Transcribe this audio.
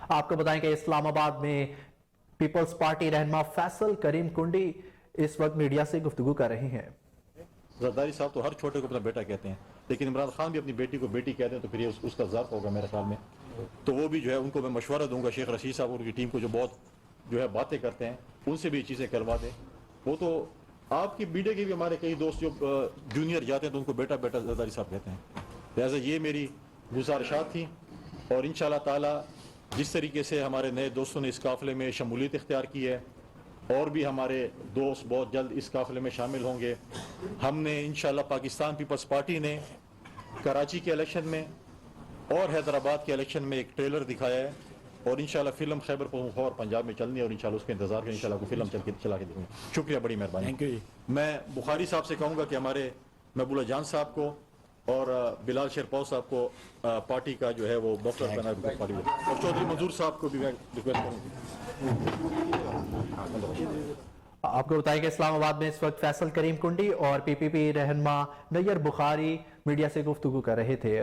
آپ کو بتائیں کہ اسلام آباد میں پیپلز پارٹی رہنما فیصل کریم کنڈی اس وقت میڈیا سے گفتگو کر رہے ہیں۔ زرداری صاحب تو ہر چھوٹے کو اپنا بیٹا کہتے ہیں، لیکن عمران خان بھی اپنی بیٹی کو بیٹی کہتے ہیں، تو پھر یہ اس کا ظرف ہوگا میرے خیال میں۔ تو وہ بھی جو ہے ان کو میں مشورہ دوں گا، شیخ رشید صاحب اور ان کی ٹیم کو جو بہت جو ہے باتیں کرتے ہیں، ان سے بھی یہ چیزیں کروا دیں۔ وہ تو آپ کی بیڈے کے بھی ہمارے کئی دوست جو جونیئر جاتے ہیں تو ان کو بیٹا بیٹا زرداری صاحب کہتے ہیں۔ لہٰذا یہ میری گزارشات تھیں، اور انشاءاللہ تعالی جس طریقے سے ہمارے نئے دوستوں نے اس قافلے میں شمولیت اختیار کی ہے، اور بھی ہمارے دوست بہت جلد اس قافلے میں شامل ہوں گے۔ ہم نے انشاءاللہ پاکستان پیپلز پارٹی نے کراچی کے الیکشن میں اور حیدرآباد کے الیکشن میں ایک ٹریلر دکھایا ہے، اور انشاءاللہ فلم خیبر پختونخوا اور پنجاب میں چلنی ہے، اور انشاءاللہ اس کے انتظار کریں، انشاءاللہ کوئی فلم چلا کے دکھوں گا۔ شکریہ، بڑی مہربانی۔ میں بخاری صاحب سے کہوں گا کہ ہمارے محبوب اللہ جان صاحب کو اور بلال شیرپور صاحب کو پارٹی کا جو ہے وہ ڈاکٹر بنا پارٹی، اور چودھری منظور صاحب کو بھی میں ریکویسٹ کروں گا۔ آپ کو بتائیں کہ اسلام آباد میں اس وقت فیصل کریم کنڈی اور پی پی پی رہنما نیئر بخاری میڈیا سے گفتگو کر رہے تھے۔